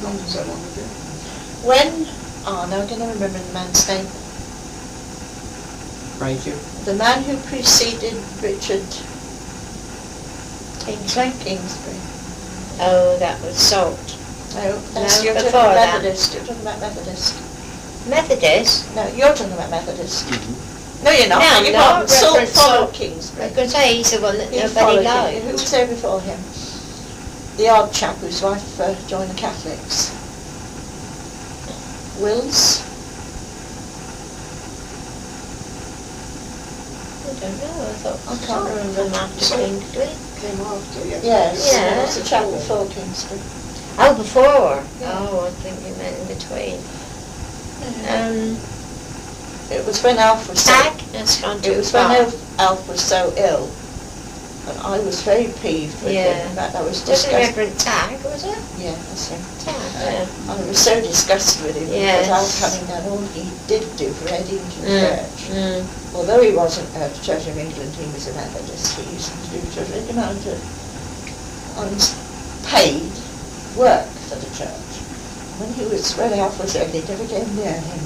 Not so long ago. When, now I'm going to remember the man's name. Fraser? The man who preceded Richard Kingsbury. Oh, that was Salt. No, No, you're talking before about that. Methodist. You're talking about Methodist. Methodist? No, you're talking about Methodist. Mm-hmm. No, you're not. No, I'm You're not. Salt Reverend followed Salt. Kingsbury. I was going to say, he's the one that He nobody followed him. liked. Who was there before him? The odd chap whose wife joined the Catholics. Wills? I don't know, I thought I can't remember. from after Salt. Kingsbury. Came after, yes. Yes, Yeah. there was a chap before Kingsbury. Oh, before? Yeah. Oh, I think you meant in between. It was when Alf was so, Tag? That's gone it too was when far. Alf was so ill, and I was very peeved with Yeah. him. In fact, I was Was it disgusted. Reverend Tag, was it? Yeah, that's him. Tag, yeah. I was so disgusted with him Yes. because Alf having done all he did do for Eddington Mm, Church. mm. Although he wasn't a Church of England, he was a Methodist. He used to do a terrific amount of unpaid work for the church. When he was when Alf was there, they never came near him.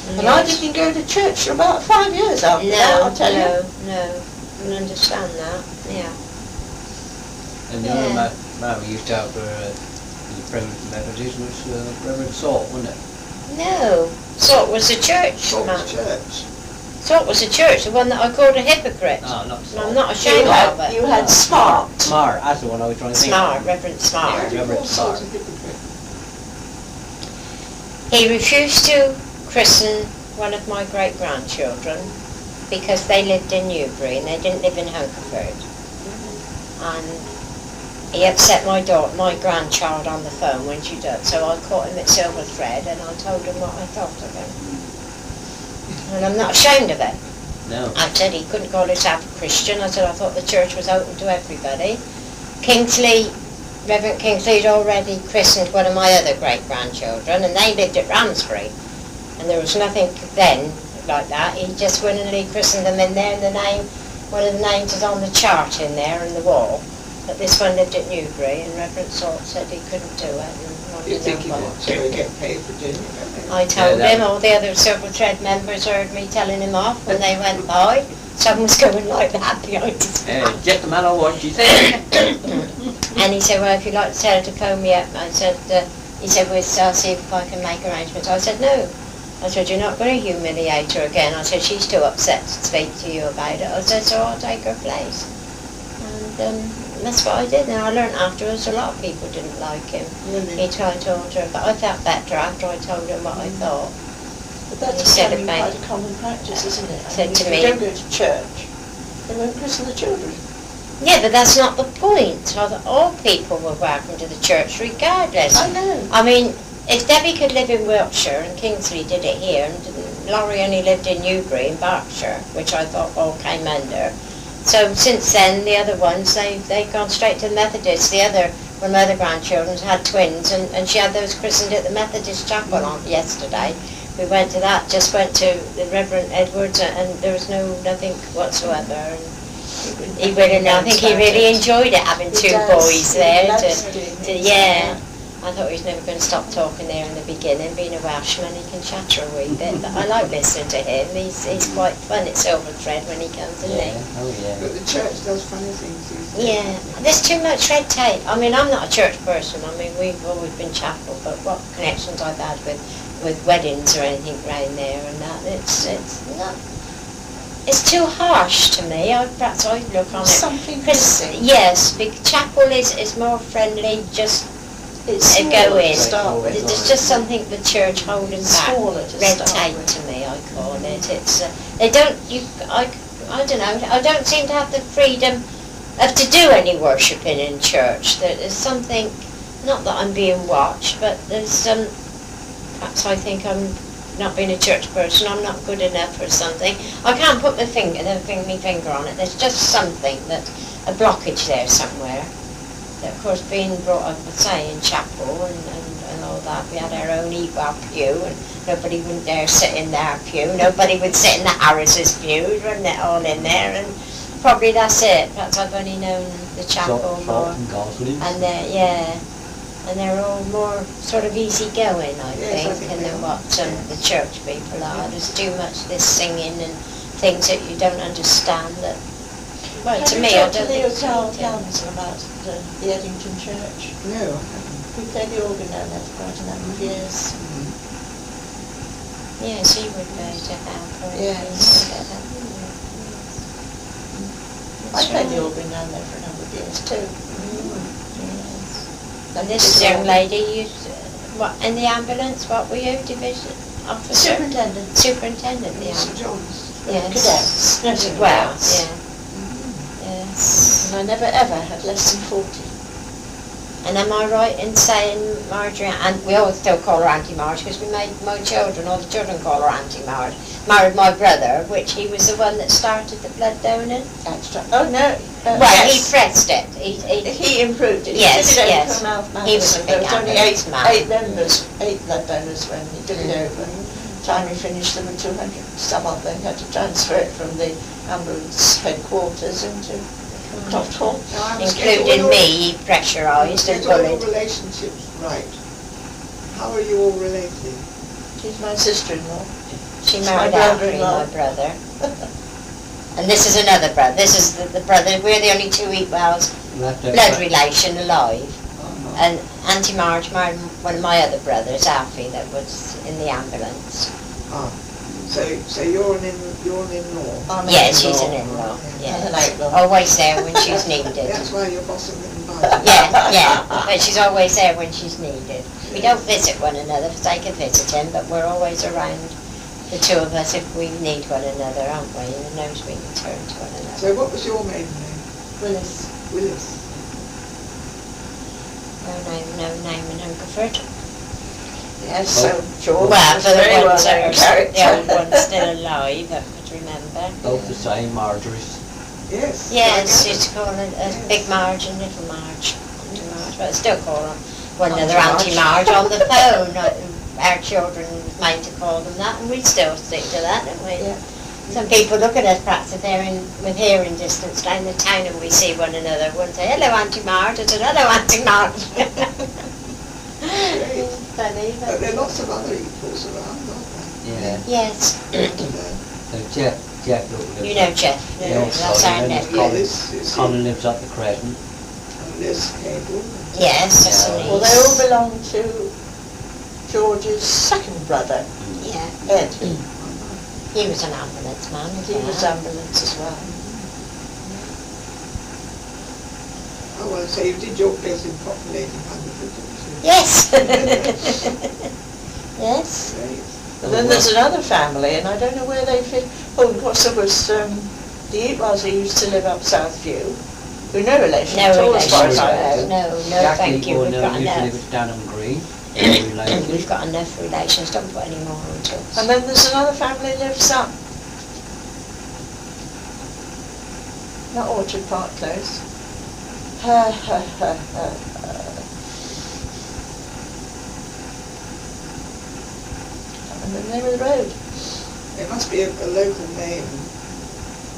And I Yes. didn't go to church for about 5 years after that, I'll tell you. No, I can understand that, yeah. And the other man we used to have for the Primitive Methodist was Reverend Salt, wasn't it? No, Salt was a church Salt man. Church. Salt was a church, the one that I called a hypocrite. No, not And Salt. I'm not You ashamed of it. had Smart. Smart, that's the one I was trying to think Smart, of. Reverend Smart. Why do you Reverend call Salt Salt. a hypocrite? He refused to christen one of my great-grandchildren because they lived in Newbury and they didn't live in Hungerford. And he upset my grandchild on the phone when she did, so I caught him at Silver Thread and I told him what I thought of him. And I'm not ashamed of it. No. I said he couldn't call himself a Christian. I said I thought the church was open to everybody. Kingsley, Reverend Kingsley had already christened one of my other great-grandchildren and they lived at Ramsbury. And there was nothing then like that. He just willingly christened them in there and the name, one of the names is on the chart in there in the wall. But this one lived at Newbury and Reverend Salt said he couldn't do it. And wanted You think to he know wants what. to get paid for doing it? I told Yeah, him, all the other Silver Thread members heard me telling him off when they went by. Some was going like that behind his back. Gentleman, I want you said. And he said, well, if you'd like to tell her to phone me up, I said, he said, well, I'll see if I can make arrangements. I said, no. I said, you're not going to humiliate her again. I said, she's too upset to speak to you about it. I said, so I'll take her place. And that's what I did. Now, I learned afterwards a lot of people didn't like him. Really? He tried to alter her, but I felt better after I told him what I thought. But that's He said becoming it quite made- a common practice, isn't it? said to if me- you don't go to church, they won't christen the children. Yeah, but that's not the point. I thought all people were welcome to the church regardless. I know. I mean, if Debbie could live in Wiltshire and Kingsley did it here, and Laurie only lived in Newbury in Berkshire, which I thought all came under. So since then, the other ones, they've gone straight to the Methodist. The other, one of my other grandchildren had twins, and she had those christened at the Methodist chapel on yesterday. We went to that, just went to the Reverend Edwards, and there was nothing whatsoever. And he really, I think he really enjoyed it, having He two does. boys He there. loves doing it. Yeah. I thought he was never going to stop talking there in the beginning. Being a Welshman, he can chatter a wee bit. But I like listening to him. He's quite fun at Silver Thread when he comes, isn't he? Oh yeah. But the church does funny things these days. Yeah, there's too much red tape. I mean, I'm not a church person. I mean, we've always been chapel, but what connections I've had with weddings or anything round there and that, it's not. It's too harsh to me. Perhaps I look on it. Something Because, missing. yes, chapel is more friendly. Just It's go smaller in. to start with. There's just something the church holding back. Smaller to Red start tape with. to me, I call it. It's they don't. I don't know. I don't seem to have the freedom of to do any worshipping in church. There's something. Not that I'm being watched, but there's perhaps I think I'm not being a church person. I'm not good enough or something. I can't put my finger on it. There's just something a blockage there somewhere. Of course, being brought up, I say, in chapel and all that, we had our own Eatwell pew, and nobody wouldn't dare sit in their pew. Nobody would sit in the Harris's pew, wasn't it, all in there? And Probably that's it. Perhaps I've only known the chapel Salt more. and Goslings. And they're all more sort of easygoing, I Yes, I think, think and they than are. what the church people are. There's too much this singing and things that you don't understand that, well, to me, I Have you don't think talked it's to Leo needed. Council about the Eddington Church? No, I haven't. We played the organ down there for quite a number of years. Yes, he would go to help her. Yes. I That's played the right. organ down there for a number of years too. And this young lady, what, in the ambulance, what were you, division officer? Superintendent. Superintendent, the St ambulance. John's. Yes. Cadets. Well, Cadets. yeah, yes. And I never ever had less than 40. And am I right in saying Marjorie, and we always still call her Auntie Marge because we made my children, all the children call her Auntie Marge, married my brother, which he was the one that started the blood donor. That's right. Oh no. Well, he yes. pressed it. He improved it. Yes, he did it yes. over from Mouth He was a There big was only ambulance man. eight members, 8 blood donors when he took it over. Time he finished, there were 200 some of them. He had to transfer it from the ambulance headquarters into Toft Hall. Now, I must get all Including your- me, he pressurised and Get all your bullied. relationships right. How are you all related? She's my sister-in-law. She It's married my Alfie, brother-in-law. my brother. And this is another brother. This is the brother, we're the only 2 Eatwells Left out blood back. relation alive. And Auntie Marge married one of my other brothers, Alfie, that was in the ambulance. Ah, so you're an in-law. I'm Yes, she's in-law. an in-law, And an yes. outlaw. Always there when she's needed. That's why your boss has been invited. Yeah, but she's always there when she's needed. We don't visit one another for sake of visiting, but we're always around, the two of us, if we need one another, aren't we? And knows we can turn to one another. So what was your maiden name? Willis. Willis. No name in Hungerford. Yes, so George Well, was for the very well ones that known are, character. the old ones still alive, that could remember. Both the same, Marjorie's. Yes. Yes, I used to call it Yes. Big Marge and Little Marge. Auntie Marge, but I still call them one Auntie another Auntie Marge. Marge on the phone. Our children was made to call them that, and we still stick to that, don't we? Yeah. Some people look at us perhaps if they're with hearing distance down the town and we see one another, one say, hello Auntie Marge, I said, hello Auntie Marge. Great. Funny, But there are lots of other equals around, aren't Yeah. Yes, So Jeff lives you know up- Jeff, Yeah, that's also, our and there's nephew. Colin. Yes, yes, Colin lives up the Crescent. And there's Cable. Yes, that's a Well, they all belong to George's second brother, Yeah, Ed. he was an ambulance man, He wasn't was ambulance as well. Oh, well, so you did your bit in populating Hungerford, didn't you? Yes. Yes. Great. But then there's another family, and I don't know where they fit. Oh, of course, there was the Eatwells who used to live up Southview, who no relation at No all, as far as relation. I know. No, Jack thank you, Eagle we've got usually enough. lives down on Green. No relation. We've got enough relations, don't put any more onto us. And then there's another family lives up, not Orchard Park Close. And the name of the road. It must be a local name,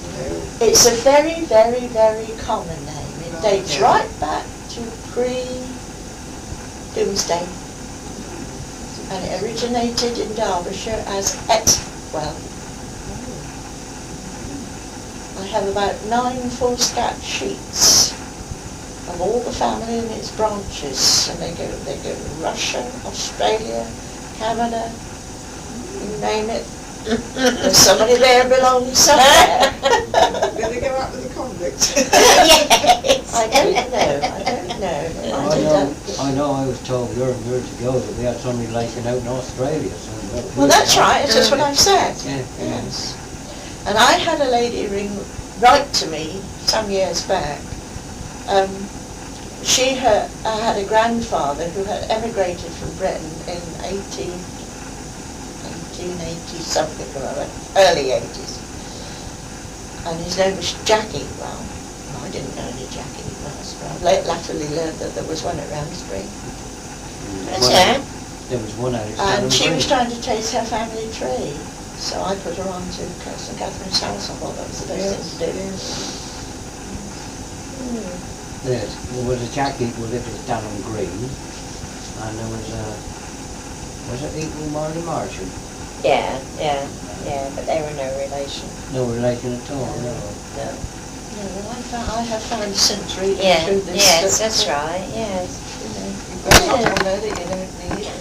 you know. It's a very, very, very common name. It Right, dates yeah. right back to pre-Doomsday. And it originated in Derbyshire as Eatwell. I have about 9 foolscap sheets of all the family and its branches, and they go to Russia, Australia, Canada, you name it. There's somebody there belongs somewhere. Did they go out with the convicts? Yes. I don't know. I know I was told years ago that we had some relation out in Australia. So Well, that's right, it's just what I've said. Yeah, yeah. Yes. And I had a lady write to me some years back. She had a grandfather who had emigrated from Britain in 1880 something or other, early 80s. And his name was Jack Eatwell. I didn't know any Jack Eatwells, but I latterly learned that there was one at Ramsbury. That's it. There was one out of And she was Stanley. trying to trace her family tree. So I put her on to St Catherine's House. I thought that was the best thing to do. Yes. Yes, there was a chap who lived at Dallon Green, and there was it Eatwell Marley Marshall? Yeah, but they were no relation. No relation at all, no. No. Yeah, well, I have found since reading Yeah, through this yes, that, that's right, yes. you know, you've got a lot on there that you don't need.